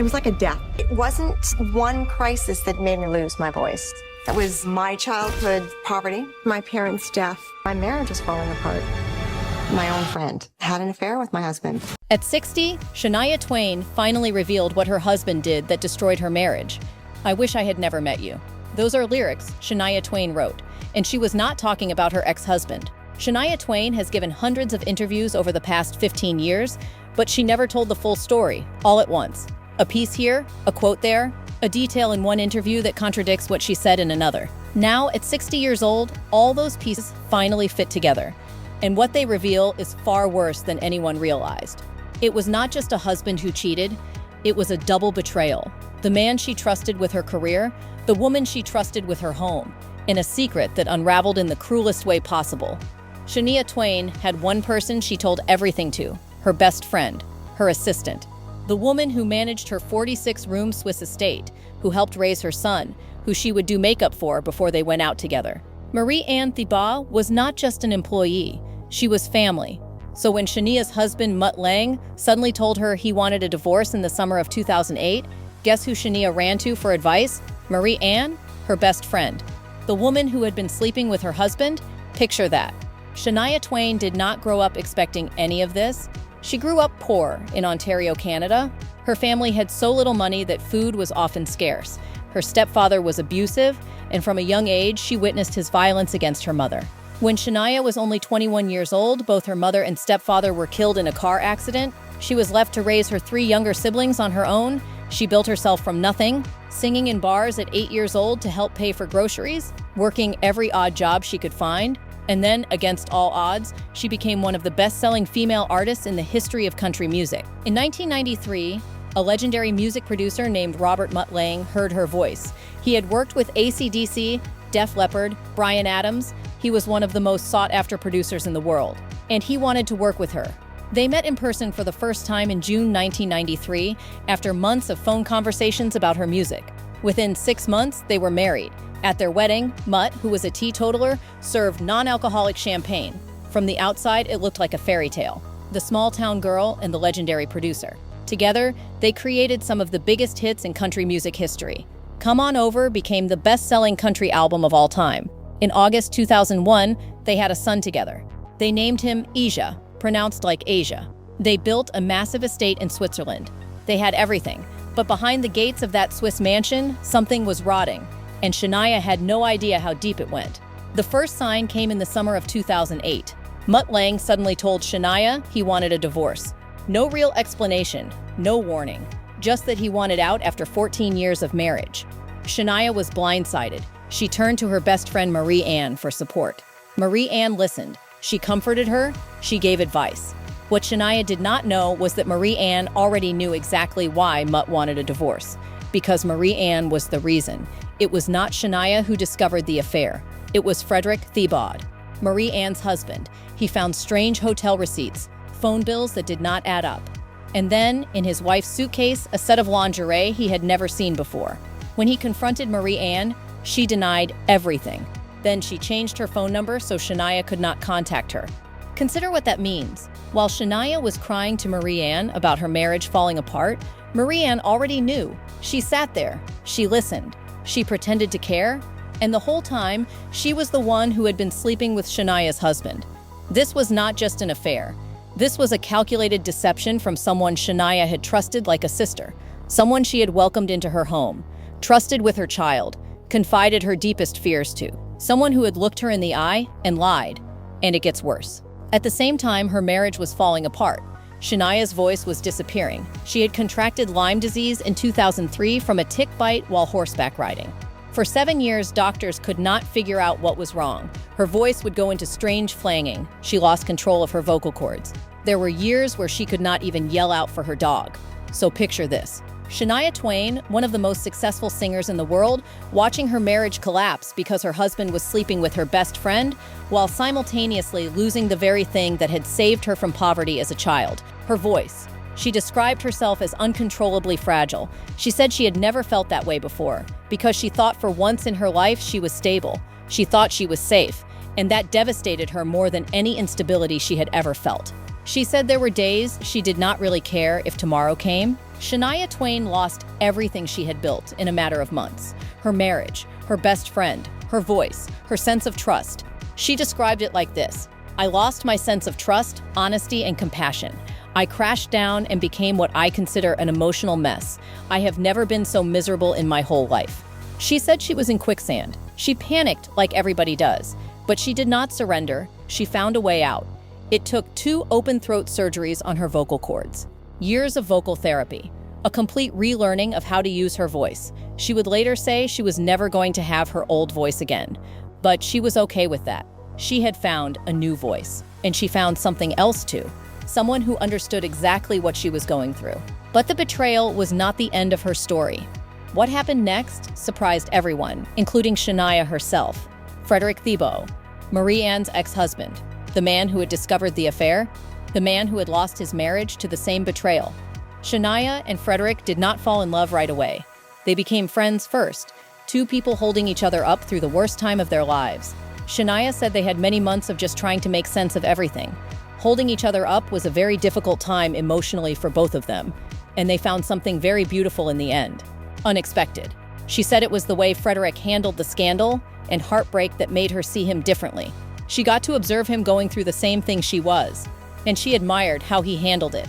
It was like a death. It wasn't one crisis that made me lose my voice. It was my childhood poverty, My parents' death. my marriage was falling apart. My own friend had an affair with my husband. At 60, Shania Twain finally revealed what her husband did that destroyed her marriage. "I wish I had never met you." Those are lyrics Shania Twain wrote, and she was not talking about her ex-husband. Shania Twain has given hundreds of interviews over the past 15 years, but she never told the full story, all at once. A piece here, a quote there, a detail in one interview that contradicts what she said in another. Now, at 60 years old, all those pieces finally fit together. And what they reveal is far worse than anyone realized. It was not just a husband who cheated, it was a double betrayal. The man she trusted with her career, the woman she trusted with her home, and a secret that unraveled in the cruelest way possible. Shania Twain had one person she told everything to, her best friend, her assistant. The woman who managed her 46-room Swiss estate, who helped raise her son, who she would do makeup for before they went out together. Marie-Anne Thibault was not just an employee, she was family. So when Shania's husband, Mutt Lange, suddenly told her he wanted a divorce in the summer of 2008, guess who Shania ran to for advice? Marie-Anne, her best friend. The woman who had been sleeping with her husband? Picture that. Shania Twain did not grow up expecting any of this. She grew up poor in Ontario, Canada. Her family had so little money that food was often scarce. Her stepfather was abusive, and from a young age, she witnessed his violence against her mother. When Shania was only 21 years old, both her mother and stepfather were killed in a car accident. She was left to raise her 3 younger siblings on her own. She built herself from nothing, singing in bars at 8 years old to help pay for groceries, working every odd job she could find. And then, against all odds, she became one of the best-selling female artists in the history of country music. In 1993, a legendary music producer named Robert Mutt Lange heard her voice. He had worked with AC/DC, Def Leppard, Bryan Adams. He was one of the most sought-after producers in the world, and he wanted to work with her. They met in person for the first time in June 1993, after months of phone conversations about her music. Within 6 months, they were married. At their wedding, Mutt, who was a teetotaler, served non-alcoholic champagne. From the outside, it looked like a fairy tale. The small-town girl and the legendary producer. Together, they created some of the biggest hits in country music history. Come On Over became the best-selling country album of all time. In August 2001, they had a son together. They named him Asia, pronounced like Asia. They built a massive estate in Switzerland. They had everything, but behind the gates of that Swiss mansion, something was rotting, and Shania had no idea how deep it went. The first sign came in the summer of 2008. Mutt Lange suddenly told Shania he wanted a divorce. No real explanation, no warning, just that he wanted out after 14 years of marriage. Shania was blindsided. She turned to her best friend Marie-Anne for support. Marie-Anne listened. She comforted her. She gave advice. What Shania did not know was that Marie-Anne already knew exactly why Mutt wanted a divorce. Because Marie-Anne was the reason. It was not Shania who discovered the affair. It was Frederick Thibault, Marie-Anne's husband. He found strange hotel receipts, phone bills that did not add up. And then, in his wife's suitcase, a set of lingerie he had never seen before. When he confronted Marie-Anne, she denied everything. Then she changed her phone number so Shania could not contact her. Consider what that means. While Shania was crying to Marie-Anne about her marriage falling apart, Marie-Anne already knew. She sat there. She listened. She pretended to care. And the whole time, she was the one who had been sleeping with Shania's husband. This was not just an affair. This was a calculated deception from someone Shania had trusted like a sister, someone she had welcomed into her home, trusted with her child, confided her deepest fears to, someone who had looked her in the eye and lied. And it gets worse. At the same time, her marriage was falling apart. Shania's voice was disappearing. She had contracted Lyme disease in 2003 from a tick bite while horseback riding. For 7 years, doctors could not figure out what was wrong. Her voice would go into strange flanging. She lost control of her vocal cords. There were years where she could not even yell out for her dog. So picture this. Shania Twain, one of the most successful singers in the world, watching her marriage collapse because her husband was sleeping with her best friend, while simultaneously losing the very thing that had saved her from poverty as a child, her voice. She described herself as uncontrollably fragile. She said she had never felt that way before, because she thought for once in her life she was stable. She thought she was safe, and that devastated her more than any instability she had ever felt. She said there were days she did not really care if tomorrow came. Shania Twain lost everything she had built in a matter of months. Her marriage, her best friend, her voice, her sense of trust. She described it like this: "I lost my sense of trust, honesty, and compassion. I crashed down and became what I consider an emotional mess. I have never been so miserable in my whole life." She said she was in quicksand. She panicked like everybody does, but she did not surrender. She found a way out. It took 2 open-throat surgeries on her vocal cords, years of vocal therapy, a complete relearning of how to use her voice. She would later say she was never going to have her old voice again, but she was okay with that. She had found a new voice, and she found something else too, someone who understood exactly what she was going through. But the betrayal was not the end of her story. What happened next surprised everyone, including Shania herself. Frederick Thibault, Marie-Anne's ex-husband, the man who had discovered the affair, the man who had lost his marriage to the same betrayal. Shania and Frederick did not fall in love right away. They became friends first, 2 people holding each other up through the worst time of their lives. Shania said they had many months of just trying to make sense of everything. Holding each other up was a very difficult time emotionally for both of them, and they found something very beautiful in the end. Unexpected. She said it was the way Frederick handled the scandal and heartbreak that made her see him differently. She got to observe him going through the same thing she was, and she admired how he handled it.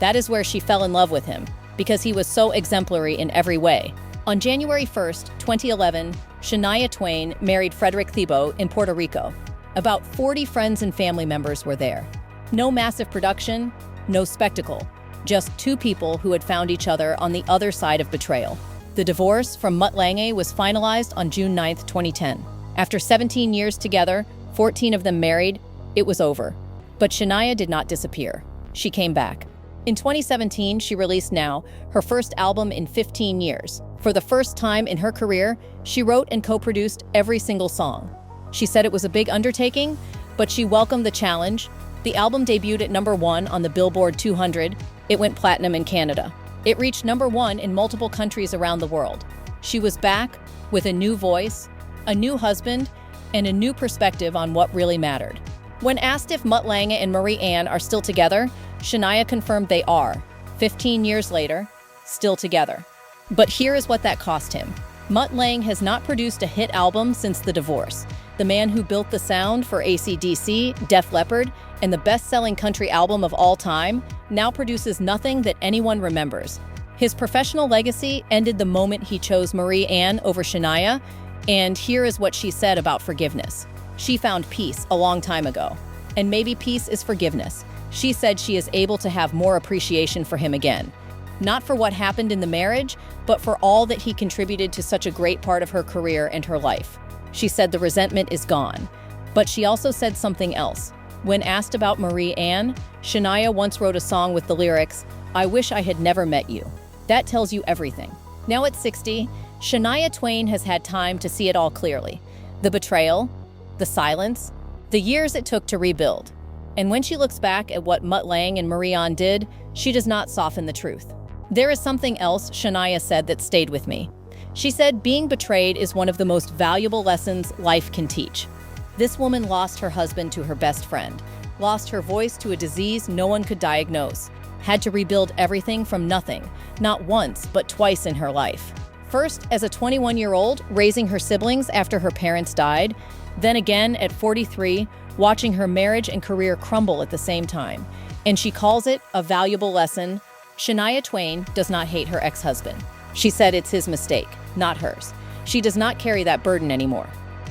That is where she fell in love with him, because he was so exemplary in every way. On January 1st, 2011, Shania Twain married Frederick Thibault in Puerto Rico. About 40 friends and family members were there. No massive production, no spectacle, just 2 people who had found each other on the other side of betrayal. The divorce from Mutt Lange was finalized on June 9, 2010. After 17 years together, 14 of them married, it was over. But Shania did not disappear. She came back. In 2017, she released Now, her first album in 15 years. For the first time in her career, she wrote and co-produced every single song. She said it was a big undertaking, but she welcomed the challenge. The album debuted at #1 on the Billboard 200. It went platinum in Canada. It reached #1 in multiple countries around the world. She was back with a new voice, a new husband, and a new perspective on what really mattered. When asked if Mutt Lange and Marie-Anne are still together, Shania confirmed they are, 15 years later, still together. But here is what that cost him. Mutt Lange has not produced a hit album since the divorce. The man who built the sound for AC/DC, Def Leppard, and the best-selling country album of all time, now produces nothing that anyone remembers. His professional legacy ended the moment he chose Marie-Anne over Shania, and here is what she said about forgiveness. She found peace a long time ago, and maybe peace is forgiveness. She said she is able to have more appreciation for him again. Not for what happened in the marriage, but for all that he contributed to such a great part of her career and her life. She said the resentment is gone. But she also said something else. When asked about Marie-Anne, Shania once wrote a song with the lyrics, "I wish I had never met you." That tells you everything. Now at 60, Shania Twain has had time to see it all clearly. The betrayal, the silence, the years it took to rebuild. And when she looks back at what Mutt Lange and Marie-Anne did, she does not soften the truth. There is something else Shania said that stayed with me. She said being betrayed is one of the most valuable lessons life can teach. This woman lost her husband to her best friend, lost her voice to a disease no one could diagnose, had to rebuild everything from nothing, not once, but twice in her life. First, as a 21-year-old, raising her siblings after her parents died, then again at 43, watching her marriage and career crumble at the same time. And she calls it a valuable lesson. Shania Twain does not hate her ex-husband. She said it's his mistake, not hers. She does not carry that burden anymore.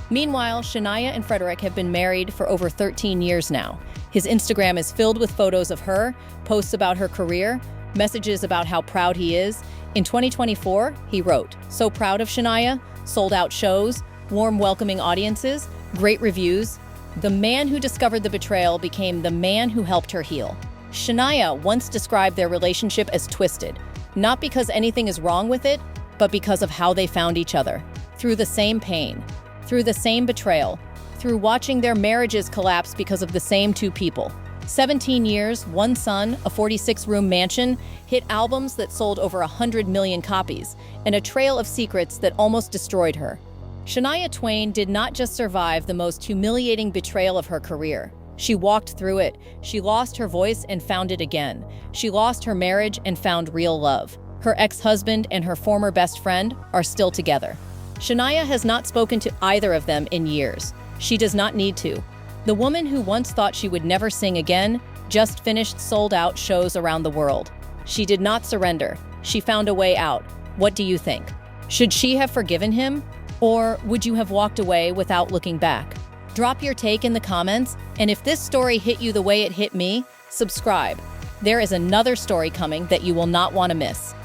Meanwhile, Shania and Frederick have been married for over 13 years now. His Instagram is filled with photos of her, posts about her career, messages about how proud he is. In 2024, he wrote, "So proud of Shania, sold-out shows, warm welcoming audiences, great reviews. The man who discovered the betrayal became the man who helped her heal." Shania once described their relationship as twisted, not because anything is wrong with it, but because of how they found each other. Through the same pain, through the same betrayal, through watching their marriages collapse because of the same 2 people. 17 years, 1 son, a 46-room mansion, hit albums that sold over 100 million copies, and a trail of secrets that almost destroyed her. Shania Twain did not just survive the most humiliating betrayal of her career. She walked through it. She lost her voice and found it again. She lost her marriage and found real love. Her ex-husband and her former best friend are still together. Shania has not spoken to either of them in years. She does not need to. The woman who once thought she would never sing again just finished sold-out shows around the world. She did not surrender. She found a way out. What do you think? Should she have forgiven him? Or would you have walked away without looking back? Drop your take in the comments, and if this story hit you the way it hit me, subscribe. There is another story coming that you will not want to miss.